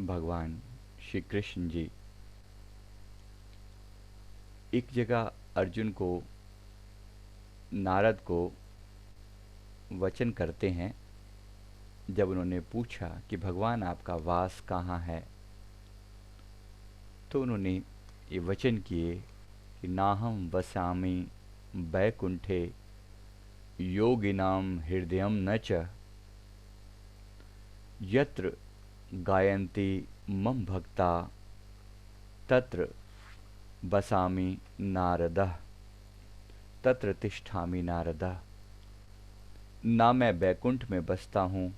भगवान श्री कृष्ण जी एक जगह अर्जुन को नारद को वचन करते हैं। जब उन्होंने पूछा कि भगवान आपका वास कहाँ है, तो उन्होंने ये वचन किए कि नाहं वसामि वैकुंठे योगिनां हृदयं न च यत्र गायन्ति मम भक्ता तत्र वसामि नारदः तत्र तिष्ठामि नारदः। ना मैं बैकुंठ में बसता हूँ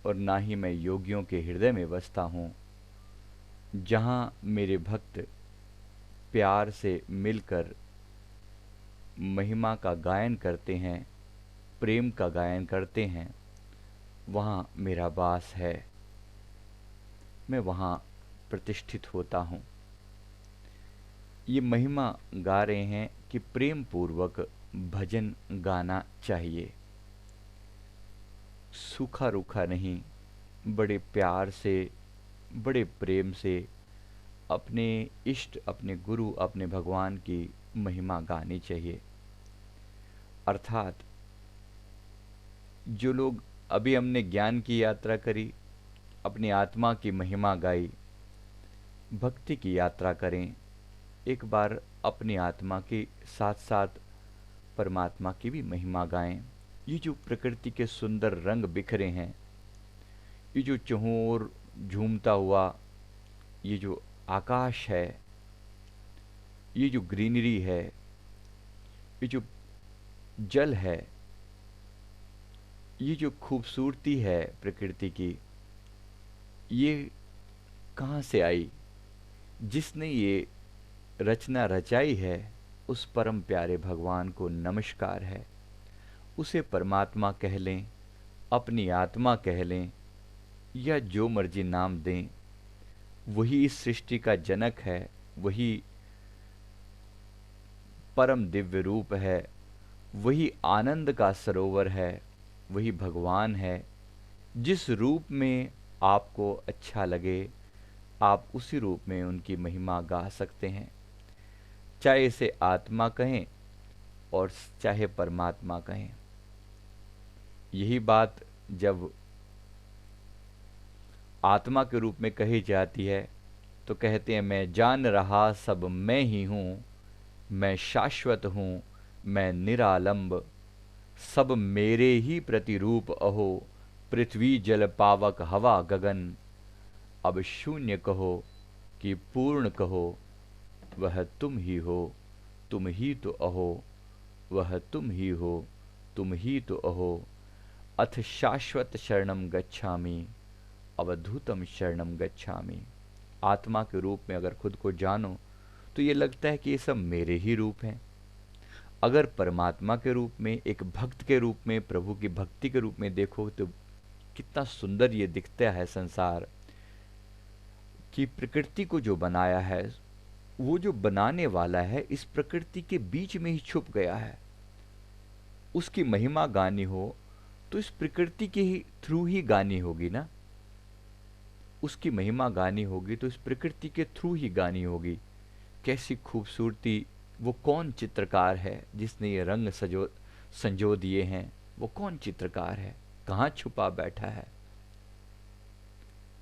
और ना ही मैं योगियों के हृदय में बसता हूँ, जहाँ मेरे भक्त प्यार से मिलकर महिमा का गायन करते हैं, प्रेम का गायन करते हैं, वहाँ मेरा वास है। मैं वहाँ प्रतिष्ठित होता हूँ। ये महिमा गा रहे हैं कि प्रेम पूर्वक भजन गाना चाहिए, सूखा रूखा नहीं, बड़े प्यार से, बड़े प्रेम से अपने इष्ट, अपने गुरु, अपने भगवान की महिमा गानी चाहिए। अर्थात जो लोग अभी हमने ज्ञान की यात्रा करी, अपनी आत्मा की महिमा गाई, भक्ति की यात्रा करें, एक बार अपनी आत्मा के साथ साथ परमात्मा की भी महिमा गाएं। ये जो प्रकृति के सुंदर रंग बिखरे हैं, ये जो चहों ओर झूमता हुआ ये जो आकाश है, ये जो ग्रीनरी है, ये जो जल है, ये जो खूबसूरती है प्रकृति की, ये कहाँ से आई? जिसने ये रचना रचाई है उस परम प्यारे भगवान को नमस्कार है। उसे परमात्मा कह लें, अपनी आत्मा कह लें, या जो मर्जी नाम दें, वही इस सृष्टि का जनक है, वही परम दिव्य रूप है, वही आनंद का सरोवर है, वही भगवान है। जिस रूप में आपको अच्छा लगे, आप उसी रूप में उनकी महिमा गा सकते हैं, चाहे इसे आत्मा कहें और चाहे परमात्मा कहें। यही बात जब आत्मा के रूप में कही जाती है तो कहते हैं, मैं जान रहा सब मैं ही हूँ, मैं शाश्वत हूँ, मैं निरालंब, सब मेरे ही प्रतिरूप अहो, पृथ्वी जल पावक हवा गगन, अब शून्य कहो कि पूर्ण कहो, वह तुम ही हो, तुम ही तो अहो, वह तुम ही हो, तुम ही तो अहो, अथ शाश्वत शरणम गच्छामि, अवधूतम शरणम गच्छामि। आत्मा के रूप में अगर खुद को जानो तो ये लगता है कि ये सब मेरे ही रूप हैं। अगर परमात्मा के रूप में, एक भक्त के रूप में, प्रभु की भक्ति के रूप में देखो तो कितना सुंदर ये दिखता है संसार। कि प्रकृति को जो बनाया है, वो जो बनाने वाला है इस प्रकृति के बीच में ही छुप गया है। उसकी महिमा गानी हो तो इस प्रकृति के ही थ्रू ही गानी होगी ना। उसकी महिमा गानी होगी तो इस प्रकृति के थ्रू ही गानी होगी। कैसी खूबसूरती! वो कौन चित्रकार है जिसने ये रंग संजो दिए हैं? वो कौन चित्रकार है? कहाँ छुपा बैठा है?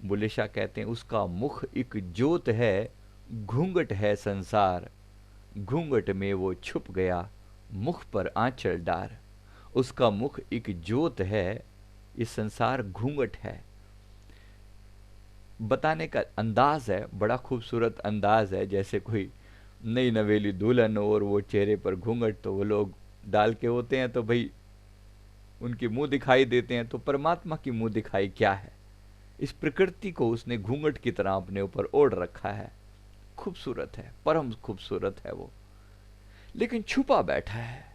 बुल्ले शाह कहते हैं, उसका मुख एक ज्योत है, घूंघट है संसार, घूंघट में वो छुप गया, मुख पर आंचल डार। उसका मुख एक ज्योत है, ये संसार घूंघट है। बताने का अंदाज है, बड़ा खूबसूरत अंदाज है। जैसे कोई नई नवेली दुल्हन और वो चेहरे पर घूंघट तो वो लोग डाल के होते हैं, तो भाई उनके मुंह दिखाई देते हैं। तो परमात्मा की मुंह दिखाई क्या है? इस प्रकृति को उसने घूंघट की तरह अपने ऊपर ओढ़ रखा है। खूबसूरत है, परम खूबसूरत है वो, लेकिन छुपा बैठा है,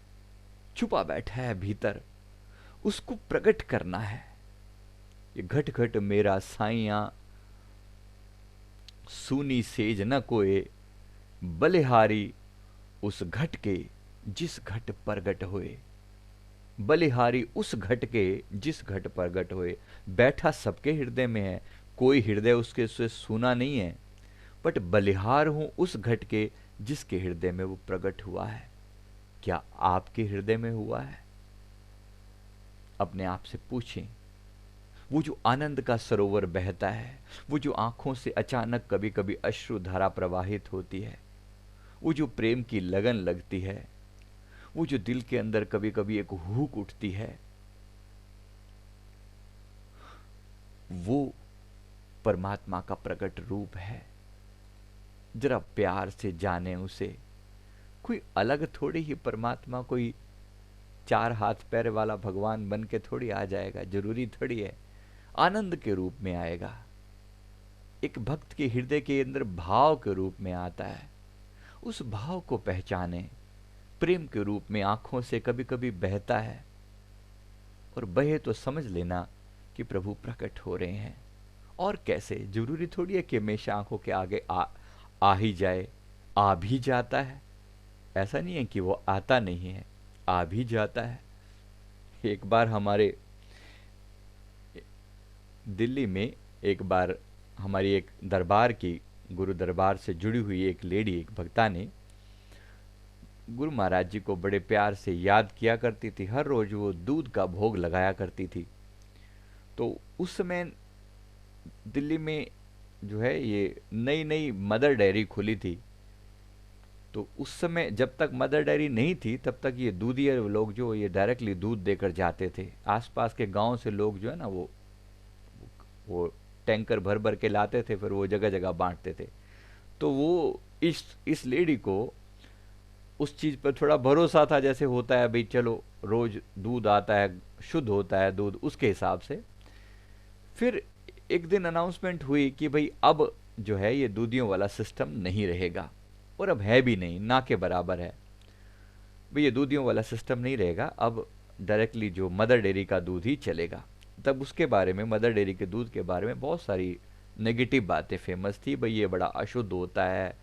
छुपा बैठा है भीतर। उसको प्रकट करना है। ये घट घट मेरा साइया, सूनी सेज न कोए, बलिहारी उस घट के जिस घट प्रगट होए। बलिहारी उस घट के जिस घट प्रगट होए। बैठा सबके हृदय में है, कोई हृदय उसके से सूना नहीं है, बट बलिहार हूं उस घट के जिसके हृदय में वो प्रकट हुआ है। क्या आपके हृदय में हुआ है? अपने आप से पूछें। वो जो आनंद का सरोवर बहता है, वो जो आंखों से अचानक कभी कभी अश्रु धारा प्रवाहित होती है, वो जो प्रेम की लगन लगती है, वो जो दिल के अंदर कभी कभी एक हुक उठती है, वो परमात्मा का प्रकट रूप है। जरा प्यार से जाने उसे। कोई अलग थोड़ी ही परमात्मा कोई 4 हाथ पैर वाला भगवान बन के थोड़ी आ जाएगा, जरूरी थोड़ी है। आनंद के रूप में आएगा, एक भक्त के हृदय के अंदर भाव के रूप में आता है। उस भाव को पहचाने। प्रेम के रूप में आंखों से कभी कभी बहता है, और बहे तो समझ लेना कि प्रभु प्रकट हो रहे हैं। और कैसे, जरूरी थोड़ी है कि हमेशा आंखों के आगे आ ही जाए। आ भी जाता है, ऐसा नहीं है कि वो आता नहीं है, आ भी जाता है। एक बार हमारे दिल्ली में, एक बार हमारी एक दरबार की, गुरु दरबार से जुड़ी हुई एक लेडी, एक भक्ता ने गुरु महाराज जी को बड़े प्यार से याद किया करती थी। हर रोज वो दूध का भोग लगाया करती थी। तो उस समय दिल्ली में जो है ये नई नई मदर डेयरी खुली थी। तो उस समय जब तक मदर डेयरी नहीं थी तब तक ये दूधिया लोग जो ये डायरेक्टली दूध देकर जाते थे। आसपास के गांव से लोग जो है ना वो टैंकर भर भर के लाते थे, फिर वो जगह जगह बांटते थे। तो वो इस लेडी को उस चीज पर थोड़ा भरोसा था, जैसे होता है भाई चलो रोज दूध आता है, शुद्ध होता है दूध, उसके हिसाब से। फिर एक दिन अनाउंसमेंट हुई कि भाई अब जो है ये दूधियों वाला सिस्टम नहीं रहेगा, और अब है भी नहीं, ना के बराबर है भाई। ये दूधियों वाला सिस्टम नहीं रहेगा, अब डायरेक्टली जो मदर डेयरी का दूध ही चलेगा। तब उसके बारे में, मदर डेयरी के दूध के बारे में बहुत सारी नेगेटिव बातें फेमस थी। भाई ये बड़ा अशुद्ध होता है,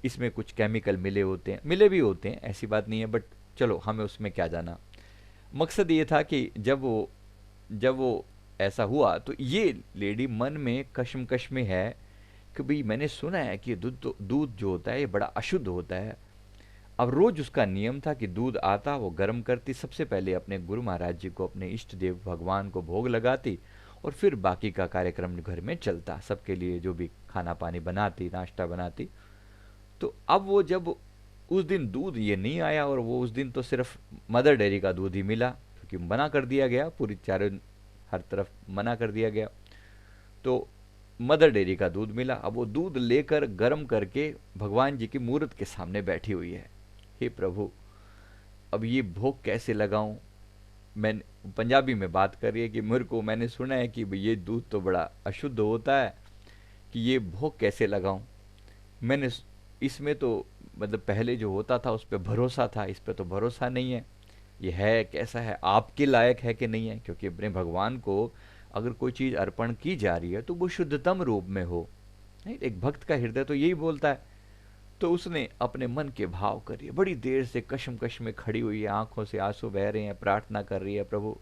इसमें कुछ केमिकल मिले होते हैं, मिले भी होते हैं, ऐसी बात नहीं है, बट चलो हमें उसमें क्या जाना। मकसद ये था कि जब वो ऐसा हुआ तो ये लेडी मन में कश्मकश में है कि भाई मैंने सुना है कि दूध जो होता है ये बड़ा अशुद्ध होता है। अब रोज उसका नियम था कि दूध आता, वो गर्म करती, सबसे पहले अपने गुरु महाराज जी को, अपने इष्ट देव भगवान को भोग लगाती, और फिर बाकी का कार्यक्रम घर में चलता, सबके लिए जो भी खाना पानी बनाती, नाश्ता बनाती। तो अब वो जब उस दिन दूध ये नहीं आया, और वो उस दिन तो सिर्फ मदर डेयरी का दूध ही मिला, क्योंकि मना कर दिया गया, पूरी चारों हर तरफ मना कर दिया गया। तो मदर डेयरी का दूध मिला। अब वो दूध लेकर गर्म करके भगवान जी की मूर्त के सामने बैठी हुई है। हे प्रभु, अब ये भोग कैसे लगाऊं? मैं पंजाबी में बात कर रही है कि मेरे को, मैंने सुना है कि ये दूध तो बड़ा अशुद्ध होता है, कि ये भोग कैसे लगाऊं? मैंने इसमें तो मतलब पहले जो होता था उस पर भरोसा था, इस पर तो भरोसा नहीं है। ये है कैसा है, आपके लायक है कि नहीं है? क्योंकि अपने भगवान को अगर कोई चीज अर्पण की जा रही है तो वो शुद्धतम रूप में हो। नहीं, एक भक्त का हृदय तो यही बोलता है। तो उसने अपने मन के भाव करिए, बड़ी देर से कशमकश में खड़ी हुई है, आंखों से आंसू बह रहे हैं, प्रार्थना कर रही है, प्रभु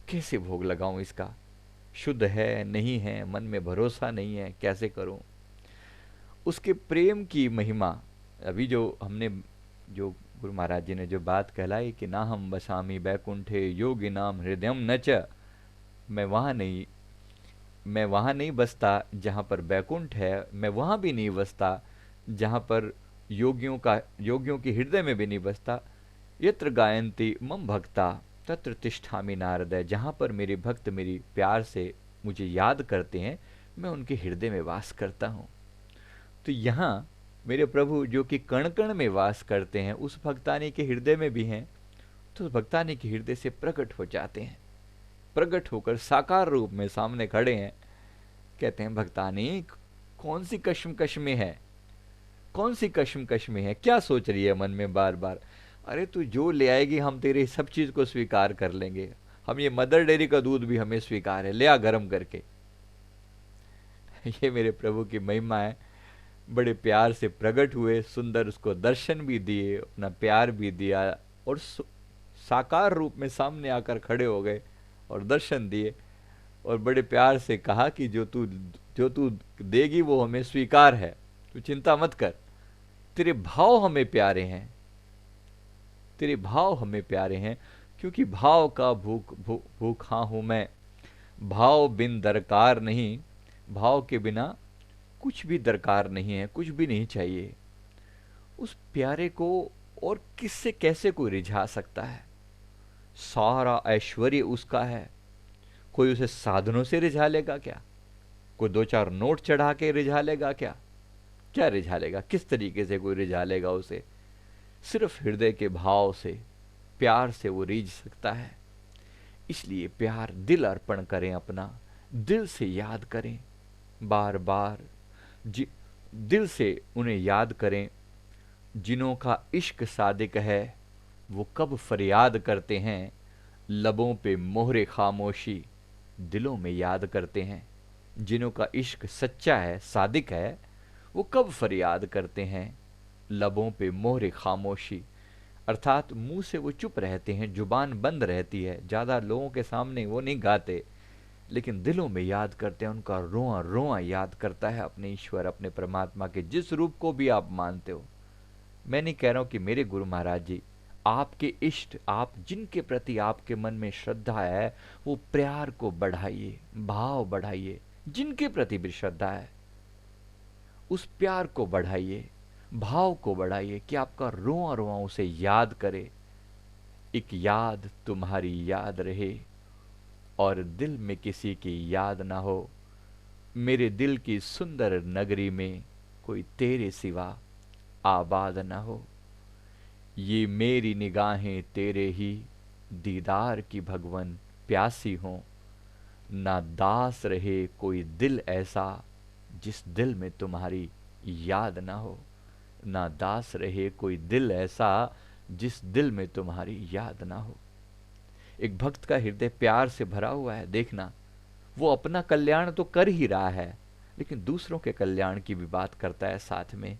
कैसे भोग लगाऊं इसका? शुद्ध है नहीं है, मन में भरोसा नहीं है, कैसे करूं? उसके प्रेम की महिमा, अभी जो हमने, जो गुरु महाराज जी ने जो बात कहलाई कि ना हम बसामी बैकुंठे योगी नाम हृदयम नच, मैं वहां नहीं मैं वहां नहीं बसता जहां पर बैकुंठ है, मैं वहां भी नहीं बसता जहां पर योगियों के हृदय में भी नहीं बसता। यत्र गायंती मम भक्ता तत्र तिष्ठामि नारद, जहां पर मेरे भक्त मेरी प्यार से मुझे याद करते हैं, मैं उनके हृदय में वास करता हूं। तो यहाँ मेरे प्रभु जो कि कण कण में वास करते हैं, उस भक्तानी के हृदय में भी हैं, तो उस भक्तानी के हृदय से प्रकट हो जाते हैं। प्रकट होकर साकार रूप में सामने खड़े हैं। कहते हैं भक्तानी कौन सी कश्मकश में है, कौन सी कश्मकश में है, क्या सोच रही है मन में बार बार? अरे तू जो ले आएगी हम तेरे सब चीज को स्वीकार कर लेंगे, हम ये मदर डेयरी का दूध भी हमें स्वीकार है, ले आ गर्म करके। ये मेरे प्रभु की महिमा है। बड़े प्यार से प्रकट हुए, सुंदर उसको दर्शन भी दिए, अपना प्यार भी दिया, और साकार रूप में सामने आकर खड़े हो गए और दर्शन दिए, और बड़े प्यार से कहा कि जो जो तू देगी वो हमें स्वीकार है, तू चिंता मत कर। तेरे भाव हमें प्यारे हैं, तेरे भाव हमें प्यारे हैं, क्योंकि भाव का भूखा हूं मैं। भाव बिन दरकार नहीं, भाव के बिना कुछ भी दरकार नहीं है, कुछ भी नहीं चाहिए। उस प्यारे को और किससे कैसे कोई रिझा सकता है? सारा ऐश्वर्य उसका है, कोई उसे साधनों से रिझा लेगा क्या? कोई दो चार नोट चढ़ा के रिझा लेगा क्या? क्या रिझा लेगा? किस तरीके से कोई रिझा लेगा उसे? सिर्फ हृदय के भाव से, प्यार से वो रीझ सकता है। इसलिए प्यार, दिल अर्पण करें अपना, दिल से याद करें बार बार, दिल से उन्हें याद करें जिन्हों का इश्क सादिक है। वो कब फरियाद करते हैं, लबों पे मोहरे खामोशी दिलों में याद करते हैं। जिन्हों का इश्क सच्चा है, सादिक है, वो कब फरियाद करते हैं, लबों पे मोहरे खामोशी। अर्थात मुंह से वो चुप रहते हैं, जुबान बंद रहती है, ज़्यादा लोगों के सामने वो नहीं गाते, लेकिन दिलों में याद करते हैं। उनका रोआ रोआ याद करता है अपने ईश्वर, अपने परमात्मा के, जिस रूप को भी आप मानते हो। मैं नहीं कह रहा हूं कि मेरे गुरु महाराज जी, आपके इष्ट, आप जिनके प्रति आपके मन में श्रद्धा है, वो प्यार को बढ़ाइए, भाव बढ़ाइए। जिनके प्रति भी श्रद्धा है, उस प्यार को बढ़ाइए, भाव को बढ़ाइए कि आपका रोआ रोआ उसे याद करे। एक याद तुम्हारी याद रहे और दिल में किसी की याद ना हो। मेरे दिल की सुंदर नगरी में कोई तेरे सिवा आबाद ना हो। ये मेरी निगाहें तेरे ही दीदार की भगवन प्यासी हों। ना दास रहे कोई दिल ऐसा जिस दिल में तुम्हारी याद ना हो। ना दास रहे कोई दिल ऐसा जिस दिल में तुम्हारी याद ना हो। एक भक्त का हृदय प्यार से भरा हुआ है, देखना, वो अपना कल्याण तो कर ही रहा है, लेकिन दूसरों के कल्याण की भी बात करता है साथ में।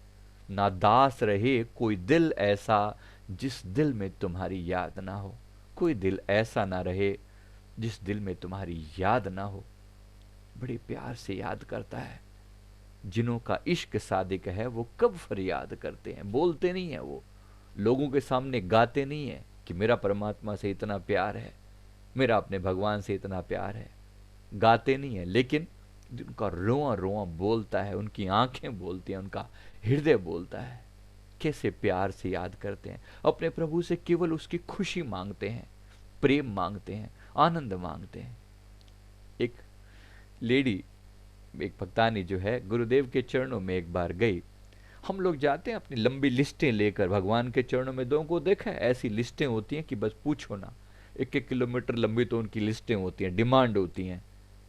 ना दास रहे कोई दिल ऐसा जिस दिल में तुम्हारी याद ना हो। कोई दिल ऐसा ना रहे जिस दिल में तुम्हारी याद ना हो। बड़े प्यार से याद करता है। जिन्हों का इश्क सादिक है, वो कब फरियाद करते हैं, बोलते नहीं है, वो लोगों के सामने गाते नहीं है कि मेरा परमात्मा से इतना प्यार है, मेरा अपने भगवान से इतना प्यार है, गाते नहीं है, लेकिन उनका रोआ रोआ बोलता है, उनकी आंखें बोलती हैं, उनका हृदय बोलता है। कैसे प्यार से याद करते हैं अपने प्रभु से, केवल उसकी खुशी मांगते हैं, प्रेम मांगते हैं, आनंद मांगते हैं। एक लेडी, एक भक्तानी जो है, गुरुदेव के चरणों में एक बार गई। हम लोग जाते हैं अपनी लंबी लिस्टें लेकर भगवान के चरणों में, दो को देखा है, ऐसी लिस्टें होती हैं कि बस पूछो ना। 1-1 किलोमीटर लंबी तो उनकी लिस्टें होती हैं, डिमांड होती हैं,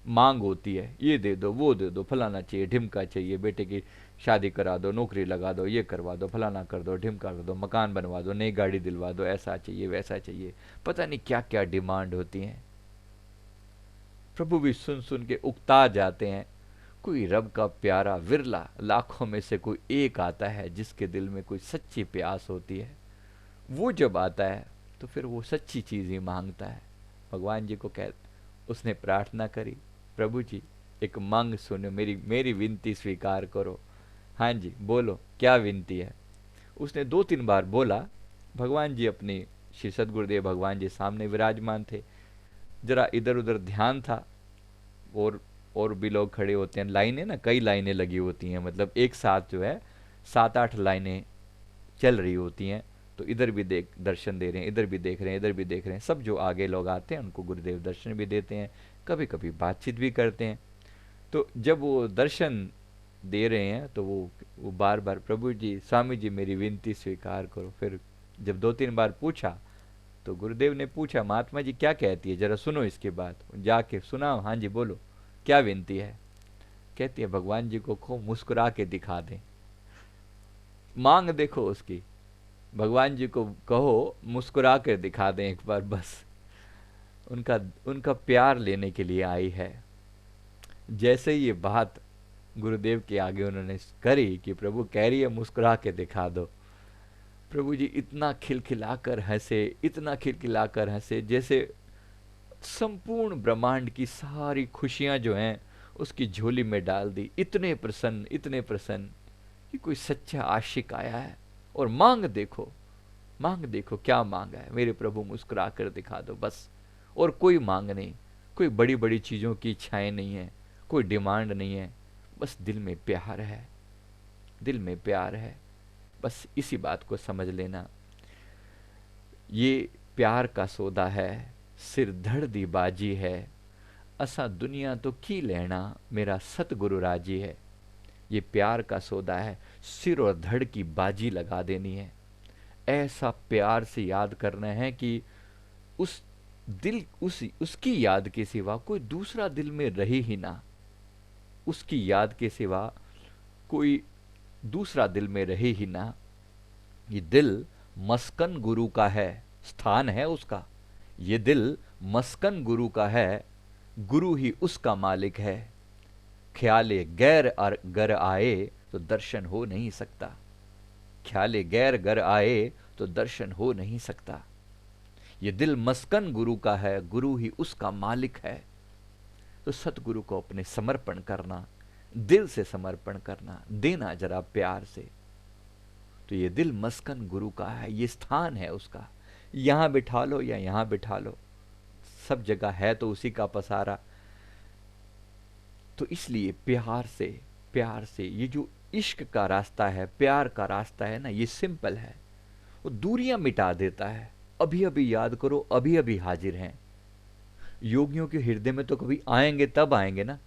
मांग होती है, ये दे दो, वो दे दो, फलाना चाहिए, ढिमका चाहिए, बेटे की शादी करा दो, नौकरी लगा दो, ये करवा दो, फलाना कर दो, ढिमका कर दो, मकान बनवा दो, नई गाड़ी दिलवा दो, ऐसा चाहिए, वैसा चाहिए, पता नहीं क्या क्या डिमांड होती हैं। प्रभु भी सुन सुन के उकता जाते हैं। कोई रब का प्यारा विरला, लाखों में से कोई एक आता है जिसके दिल में कोई सच्ची प्यास होती है। वो जब आता है तो फिर वो सच्ची चीज़ ही मांगता है। भगवान जी को कह, उसने प्रार्थना करी, प्रभु जी एक मांग सुनो, मेरी विनती स्वीकार करो। हाँ जी बोलो, क्या विनती है? उसने 2-3 बार बोला। भगवान जी अपने श्री सद्गुरुदेव भगवान जी सामने विराजमान थे। जरा इधर उधर ध्यान था, और भी लोग खड़े होते हैं, लाइनें ना, कई लाइनें लगी होती हैं, मतलब एक साथ जो है 7-8 लाइनें चल रही होती हैं। तो इधर भी दर्शन दे रहे हैं, इधर भी देख रहे हैं, इधर भी देख रहे हैं। सब जो आगे लोग आते हैं उनको गुरुदेव दर्शन भी देते हैं, कभी कभी बातचीत भी करते हैं। तो जब वो दर्शन दे रहे हैं तो वो बार बार, प्रभु जी, स्वामी जी मेरी विनती स्वीकार करो। फिर जब 2-3 बार पूछा तो गुरुदेव ने पूछा, महात्मा जी क्या कहती है, जरा सुनो इसके बाद। जाके सुनाओ, हाँ जी बोलो, क्या विनती है? कहती है, भगवान जी को खूब मुस्कुरा के दिखा दें, मांग देखो उसकी, भगवान जी को कहो मुस्कुरा कर दिखा दें एक बार, बस उनका प्यार लेने के लिए आई है। जैसे ये बात गुरुदेव के आगे उन्होंने करी कि प्रभु कह रही है मुस्कुरा के दिखा दो, प्रभु जी इतना खिलखिलाकर हंसे, इतना खिलखिलाकर हंसे, जैसे संपूर्ण ब्रह्मांड की सारी खुशियां जो हैं उसकी झोली में डाल दी। इतने प्रसन्न कि कोई सच्चा आशिक आया है। और मांग देखो क्या मांगा है। मेरे प्रभु मुस्कुरा कर दिखा दो बस। और कोई मांग नहीं, कोई बड़ी बड़ी चीज़ों की इच्छाएं नहीं है, कोई डिमांड नहीं है, बस दिल में प्यार है, दिल में प्यार है। बस इसी बात को समझ लेना। ये प्यार का सौदा है, सिर धड़ दी बाजी है, असा दुनिया तो की लेना, मेरा सतगुरु राजी है। ये प्यार का सौदा है, सिर और धड़ की बाजी लगा देनी है। ऐसा प्यार से याद करना है कि उस उसकी याद के सिवा कोई दूसरा दिल में रहे ही ना। उसकी याद के सिवा कोई दूसरा दिल में रहे ही ना। ये दिल मस्कन गुरु का है, स्थान है उसका। ये दिल मस्कन गुरु का है, गुरु ही उसका मालिक है। ख्याले गैर गर आए तो दर्शन हो नहीं सकता। ख्याले गैर गर आए तो दर्शन हो नहीं सकता। ये दिल मस्कन गुरु का है, गुरु ही उसका मालिक है। तो सतगुरु को अपने समर्पण करना, दिल से समर्पण करना, देना जरा प्यार से। तो ये दिल मस्कन गुरु का है, ये स्थान है उसका। यहां बिठा लो या यहां बिठा लो, सब जगह है तो उसी का पसारा। तो इसलिए प्यार से ये जो इश्क का रास्ता है, प्यार का रास्ता है ना, ये सिंपल है। वो दूरियां मिटा देता है। अभी अभी याद करो, अभी अभी हाजिर हैं। योगियों के हृदय में तो कभी आएंगे तब आएंगे ना।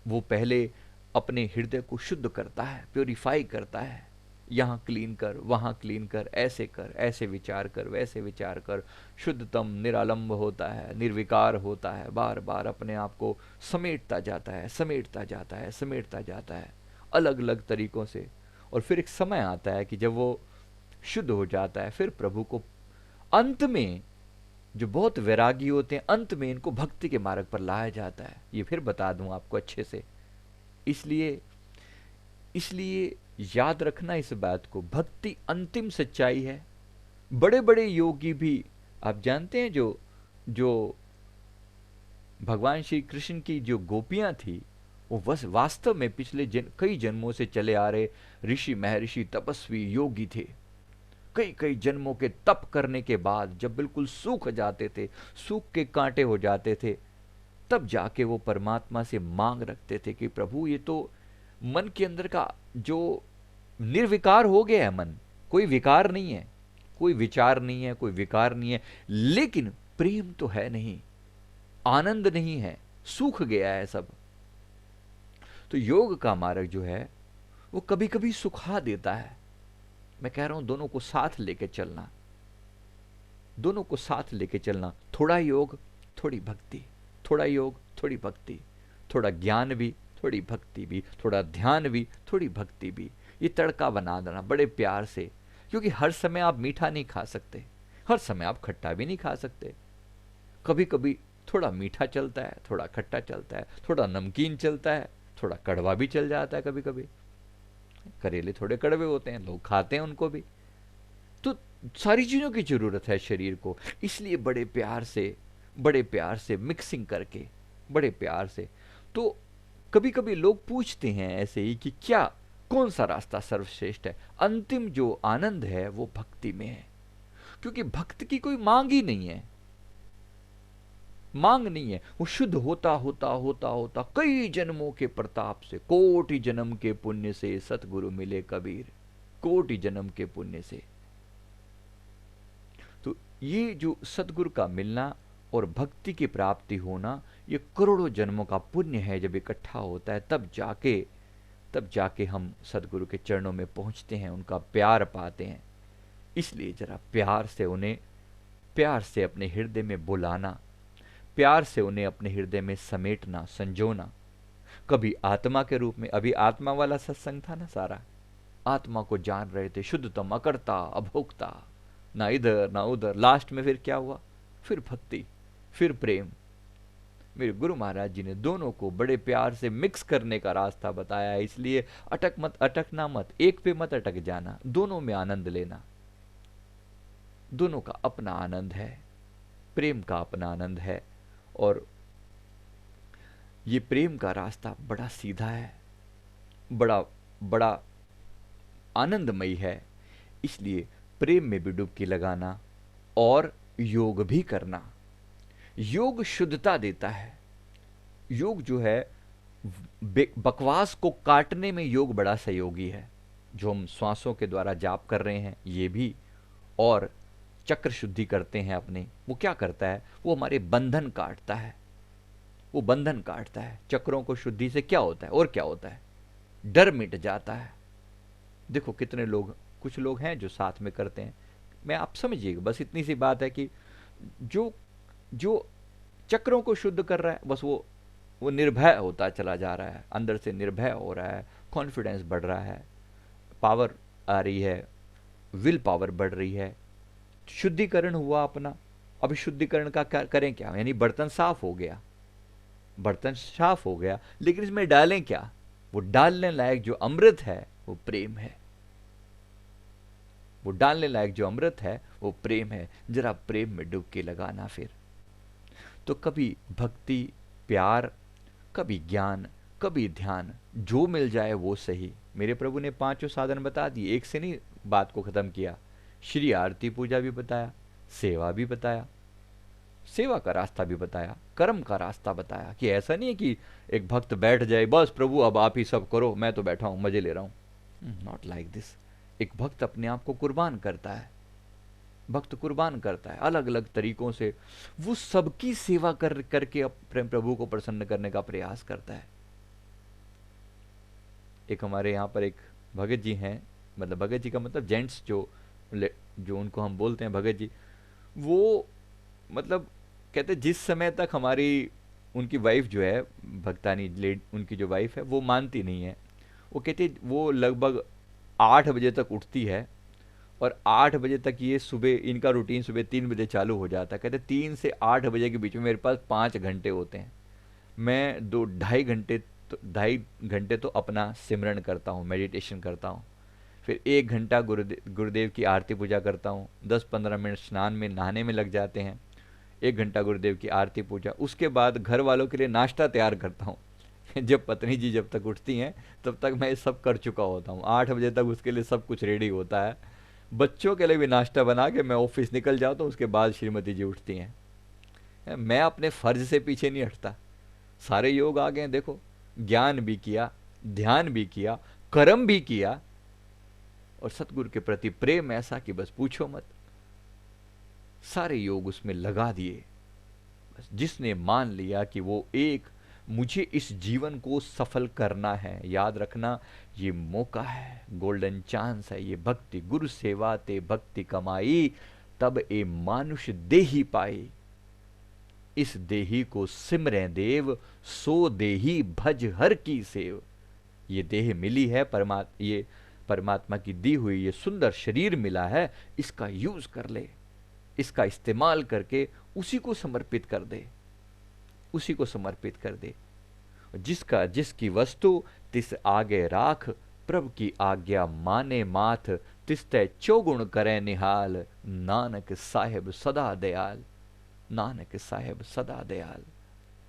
वो पहले अपने हृदय को शुद्ध करता है, प्योरीफाई करता है। यहाँ क्लीन कर, वहाँ क्लीन कर, ऐसे विचार कर, वैसे विचार कर। शुद्धतम निरालंब होता है, निर्विकार होता है, बार बार अपने आप को समेटता जाता है, समेटता जाता है, समेटता जाता है अलग अलग तरीकों से। और फिर एक समय आता है कि जब वो शुद्ध हो जाता है, फिर प्रभु को अंत में, जो बहुत वैरागी होते हैं, अंत में इनको भक्ति के मार्ग पर लाया जाता है। ये फिर बता दूं आपको अच्छे से। इसलिए याद रखना इस बात को, भक्ति अंतिम सच्चाई है। बड़े बड़े योगी भी, आप जानते हैं, जो जो भगवान श्री कृष्ण की जो गोपियां थी, वो बस वास्तव में पिछले कई जन्मों से चले आ रहे ऋषि, महर्षि, तपस्वी, योगी थे। कई कई जन्मों के तप करने के बाद जब बिल्कुल सूख जाते थे, सूख के कांटे हो जाते थे, तब जाके वो परमात्मा से मांग रखते थे कि प्रभु, ये तो मन के अंदर का जो निर्विकार हो गया है मन, कोई विकार नहीं है, कोई विचार नहीं है, कोई विकार नहीं है, लेकिन प्रेम तो है नहीं, आनंद नहीं है, सूख गया है सब। तो योग का मार्ग जो है वो कभी कभी सुखा देता है। मैं कह रहा हूं दोनों को साथ लेके चलना, दोनों को साथ लेके चलना। थोड़ा योग, थोड़ी भक्ति, थोड़ा योग, थोड़ी भक्ति, थोड़ा ज्ञान भी, थोड़ी भक्ति भी, थोड़ा ध्यान भी, थोड़ी भक्ति भी। ये तड़का बना देना बड़े प्यार से। क्योंकि हर समय आप मीठा नहीं खा सकते, हर समय आप खट्टा भी नहीं खा सकते। कभी कभी थोड़ा मीठा चलता है, थोड़ा खट्टा चलता है, थोड़ा नमकीन चलता है, थोड़ा कड़वा भी चल जाता है। कभी कभी करेले थोड़े कड़वे होते हैं, लोग खाते हैं उनको भी। तो सारी चीजों की जरूरत है शरीर को। इसलिए बड़े प्यार से मिक्सिंग करके, बड़े प्यार से। तो कभी कभी लोग पूछते हैं ऐसे ही कि क्या, कौन सा रास्ता सर्वश्रेष्ठ है? अंतिम जो आनंद है वो भक्ति में है। क्योंकि भक्त की कोई मांग ही नहीं है, मांग नहीं है। वो शुद्ध होता होता होता होता कई जन्मों के प्रताप से, कोटि जन्म के पुण्य से सतगुरु मिले कबीर, कोटि जन्म के पुण्य से। तो ये जो सतगुरु का मिलना और भक्ति की प्राप्ति होना, ये करोड़ों जन्मों का पुण्य है। जब इकट्ठा होता है तब जाके हम सतगुरु के चरणों में पहुंचते हैं, उनका प्यार पाते हैं। इसलिए जरा प्यार से अपने हृदय में बुलाना, प्यार से उन्हें अपने हृदय में समेटना, संजोना। कभी आत्मा के रूप में, अभी आत्मा वाला सत्संग था ना सारा, आत्मा को जान रहे थे, शुद्धतम, अकर्ता, अभोक्ता, ना इधर ना उधर। लास्ट में फिर क्या हुआ? फिर भक्ति, फिर प्रेम। मेरे गुरु महाराज जी ने दोनों को बड़े प्यार से मिक्स करने का रास्ता बताया। इसलिए अटकना मत, एक पे मत अटक जाना, दोनों में आनंद लेना। दोनों का अपना आनंद है, प्रेम का अपना आनंद है। और ये प्रेम का रास्ता बड़ा सीधा है, बड़ा बड़ा आनंदमयी है। इसलिए प्रेम में भी डुबकी लगाना और योग भी करना। योग शुद्धता देता है। योग जो है, बकवास को काटने में योग बड़ा सहयोगी है। जो हम श्वासों के द्वारा जाप कर रहे हैं ये भी, और चक्र शुद्धि करते हैं अपने, वो क्या करता है, वो हमारे बंधन काटता है। वो बंधन काटता है। चक्रों को शुद्धि से क्या होता है और क्या होता है, डर मिट जाता है। देखो कितने लोग, कुछ लोग हैं जो साथ में करते हैं, मैं आप समझिएगा, बस इतनी सी बात है कि जो जो चक्रों को शुद्ध कर रहा है, बस वो निर्भय होता चला जा रहा है, अंदर से निर्भय हो रहा है, कॉन्फिडेंस बढ़ रहा है, पावर आ रही है, विल पावर बढ़ रही है, शुद्धिकरण हुआ अपना। अब शुद्धिकरण का करें क्या, यानी बर्तन साफ हो गया, बर्तन साफ हो गया, लेकिन इसमें डालें क्या, वो डालने लायक जो अमृत है वो प्रेम है। वो डालने लायक जो अमृत है वो प्रेम है। जरा प्रेम में डुबकी लगाना फिर। तो कभी भक्ति प्यार, कभी ज्ञान, कभी ध्यान, जो मिल जाए वो सही। मेरे प्रभु ने पांचों साधन बता दिए, एक से नहीं बात को खत्म किया। श्री आरती पूजा भी बताया, सेवा भी बताया, सेवा का रास्ता भी बताया, कर्म का रास्ता बताया, कि ऐसा नहीं है कि एक भक्त बैठ जाए, बस प्रभु अब आप ही सब करो, मैं तो बैठा हूं मजे ले रहा हूं। Not like this. एक भक्त अपने आप को कुर्बान करता है, भक्त कुर्बान करता है अलग अलग तरीकों से। वो सबकी सेवा करके प्रभु को प्रसन्न करने का प्रयास करता है। एक हमारे यहाँ पर एक भगत जी हैं, मतलब भगत जी का मतलब जेंट्स, जो उनको हम बोलते हैं भगत जी, वो मतलब कहते जिस समय तक हमारी उनकी वाइफ जो है भक्तानी उनकी जो वाइफ है वो मानती नहीं है, वो कहते वो लगभग 8 बजे तक उठती है, और 8 बजे तक ये सुबह इनका रूटीन सुबह 3 बजे चालू हो जाता है। कहते 3 से 8 बजे के बीच में मेरे पास 5 घंटे होते हैं। मैं 2 ढाई घंटे तो अपना सिमरन करता हूँ, मेडिटेशन करता हूँ, फिर 1 घंटा गुरुदेव की आरती पूजा करता हूँ, 10-15 मिनट स्नान में नहाने में लग जाते हैं, 1 घंटा गुरुदेव की आरती पूजा, उसके बाद घर वालों के लिए नाश्ता तैयार करता हूँ। जब पत्नी जी जब तक उठती हैं तब तक मैं ये सब कर चुका होता हूँ। 8 बजे तक उसके लिए सब कुछ रेडी होता है। बच्चों के लिए भी नाश्ता बना के मैं ऑफिस निकल जाता हूँ, उसके बाद श्रीमती जी उठती हैं। मैं अपने फर्ज से पीछे नहीं हटता। सारे योग आ गए देखो, ज्ञान भी किया, ध्यान भी किया, कर्म भी किया, और सतगुरु के प्रति प्रेम ऐसा कि बस पूछो मत। सारे योग उसमें लगा दिए। बस जिसने मान लिया कि वो एक, मुझे इस जीवन को सफल करना है, याद रखना ये मौका है, गोल्डन चांस है ये। भक्ति गुरु सेवा ते भक्ति कमाई, तब ए मानुष देही पाई। इस देही को सिमरें देव, सो देही भज हर की सेव। ये देह मिली है ये परमात्मा की दी हुई ये सुंदर शरीर मिला है, इसका यूज कर ले, इसका इस्तेमाल करके उसी को समर्पित कर दे, उसी को समर्पित कर दे। जिसका जिसकी वस्तु तिस आगे राख, प्रभु की आज्ञा माने माथ, तिस तय चौगुण करे निहाल, नानक साहेब सदा दयाल। नानक साहेब सदा दयाल।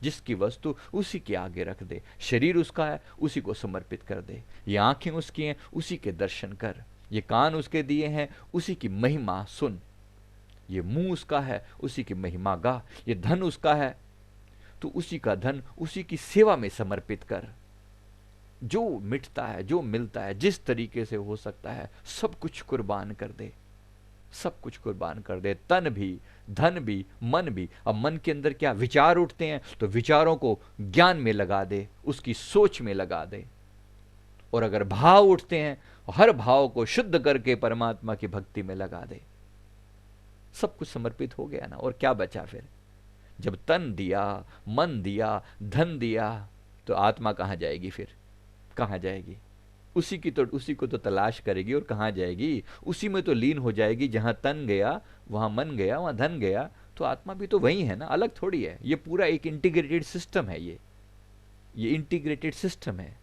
जिसकी वस्तु उसी के आगे रख दे, शरीर उसका है उसी को समर्पित कर दे, ये आंखें उसकी हैं उसी के दर्शन कर, ये कान उसके दिए हैं उसी की महिमा सुन, ये मुंह उसका है उसी की महिमा गा, ये धन उसका है तो उसी का धन उसी की सेवा में समर्पित कर। जो मिटता है, जो मिलता है, जिस तरीके से हो सकता है सब कुछ कुर्बान कर दे, सब कुछ कुर्बान कर दे, तन भी, धन भी, मन भी। अब मन के अंदर क्या विचार उठते हैं तो विचारों को ज्ञान में लगा दे, उसकी सोच में लगा दे। और अगर भाव उठते हैं हर भाव को शुद्ध करके परमात्मा की भक्ति में लगा दे। सब कुछ समर्पित हो गया ना, और क्या बचा फिर। जब तन दिया, मन दिया, धन दिया, तो आत्मा कहां जाएगी फिर, कहां जाएगी। उसी को तो तलाश करेगी, और कहां जाएगी, उसी में तो लीन हो जाएगी। जहां तन गया वहां मन गया, वहां धन गया, तो आत्मा भी तो वही है ना, अलग थोड़ी है। ये पूरा एक इंटीग्रेटेड सिस्टम है, ये इंटीग्रेटेड सिस्टम है।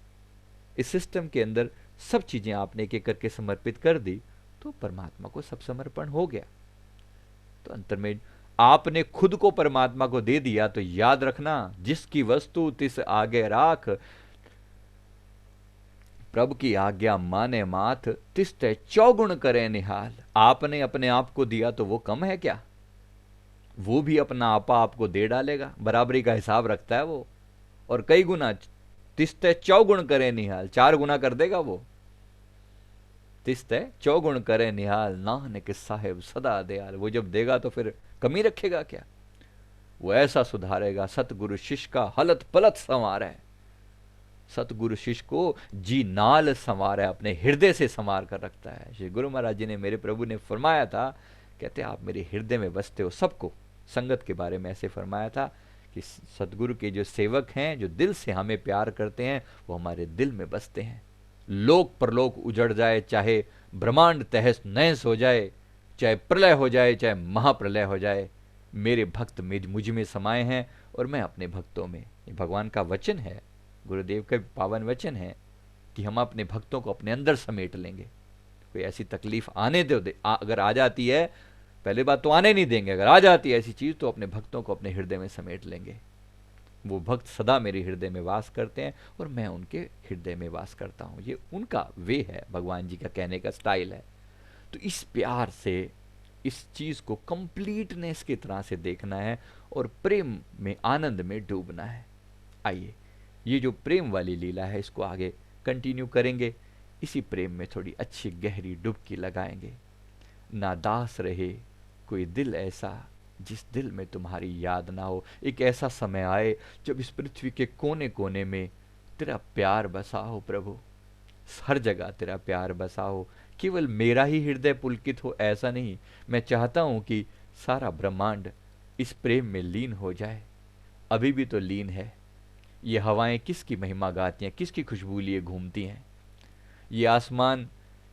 इस सिस्टम के अंदर सब चीजें आपने एक एक करके समर्पित कर दी तो परमात्मा को सब समर्पण हो गया। तो अंतर में आपने खुद को परमात्मा को दे दिया तो याद रखना, जिसकी वस्तु तिस आगे राख, प्रभु की आज्ञा माने माथ, तिस ते चौगुण करे निहाल। आपने अपने आप को दिया तो वो कम है क्या? वो भी अपना आपा आपको दे डालेगा, बराबरी का हिसाब रखता है वो, और कई गुना। तिस्ते चौगुण करे निहाल, 4 गुना कर देगा वो। तिस्ते चौगुण करे निहाल, नानक साहेब सदा दयाल। वो जब देगा तो फिर कमी रखेगा क्या? वो ऐसा सुधारेगा, सतगुरु शिष्य का हलत पलत संवार है। सतगुरु शिष्य को जी नाल संवार है, अपने हृदय से संवार कर रखता है। श्री गुरु महाराज जी ने, मेरे प्रभु ने फरमाया था, कहते आप मेरे हृदय में बसते हो। सबको संगत के बारे में ऐसे फरमाया था कि सतगुरु के जो सेवक हैं, जो दिल से हमें प्यार करते हैं, वो हमारे दिल में बसते हैं। लोक परलोक उजड़ जाए, चाहे ब्रह्मांड तहस नहस हो जाए, चाहे प्रलय हो जाए, चाहे महाप्रलय हो जाए, मेरे भक्त मुझ में समाये हैं और मैं अपने भक्तों में। ये भगवान का वचन है, गुरुदेव का पावन वचन है कि हम अपने भक्तों को अपने अंदर समेट लेंगे। कोई ऐसी तकलीफ आने दे, अगर आ जाती है, पहले बात तो आने नहीं देंगे, अगर आ जाती है ऐसी चीज तो अपने भक्तों को अपने हृदय में समेट लेंगे। वो भक्त सदा मेरे हृदय में वास करते हैं और मैं उनके हृदय में वास करता हूं। ये उनका वे है, भगवान जी का कहने का स्टाइल है। तो इस प्यार से इस चीज को कंप्लीटनेस की तरह से देखना है और प्रेम में, आनंद में डूबना है। आइए, ये जो प्रेम वाली लीला है इसको आगे कंटिन्यू करेंगे। इसी प्रेम में थोड़ी अच्छी गहरी डुबकी लगाएंगे। ना दास रहे कोई दिल ऐसा, जिस दिल में तुम्हारी याद ना हो। एक ऐसा समय आए जब इस पृथ्वी के कोने कोने में तेरा प्यार बसा हो प्रभु, हर जगह तेरा प्यार बसा हो। केवल मेरा ही हृदय पुलकित हो ऐसा नहीं, मैं चाहता हूं कि सारा ब्रह्मांड इस प्रेम में लीन हो जाए। अभी भी तो लीन है। ये हवाएं किसकी महिमा गाती हैं, किसकी खुशबू लिए घूमती हैं। ये आसमान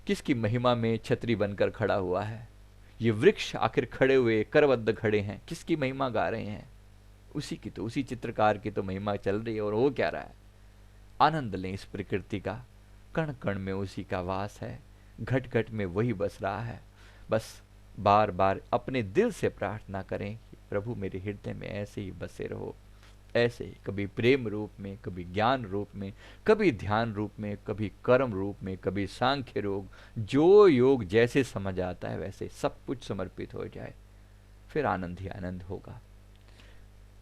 किसकी महिमा में छतरी बनकर खड़ा हुआ है। ये वृक्ष आखिर खड़े हुए करबद्ध खड़े हैं, किसकी महिमा गा रहे हैं? उसी की तो, उसी चित्रकार की तो महिमा चल रही है। और वो क्या रहा है? आनंद लें इस प्रकृति का, कण कण में उसी का वास है, घट घट में वही बस रहा है। बस बार बार अपने दिल से प्रार्थना करें कि प्रभु मेरे हृदय में ऐसे ही बसे रहो, ऐसे ही, कभी प्रेम रूप में, कभी ज्ञान रूप में, कभी ध्यान रूप में, कभी कर्म रूप में, कभी सांख्य योग, जो योग जैसे समझ आता है वैसे सब कुछ समर्पित हो जाए, फिर आनंद ही आनंद होगा।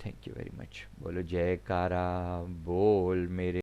Thank you very much. बोलो जयकारा बोल मेरे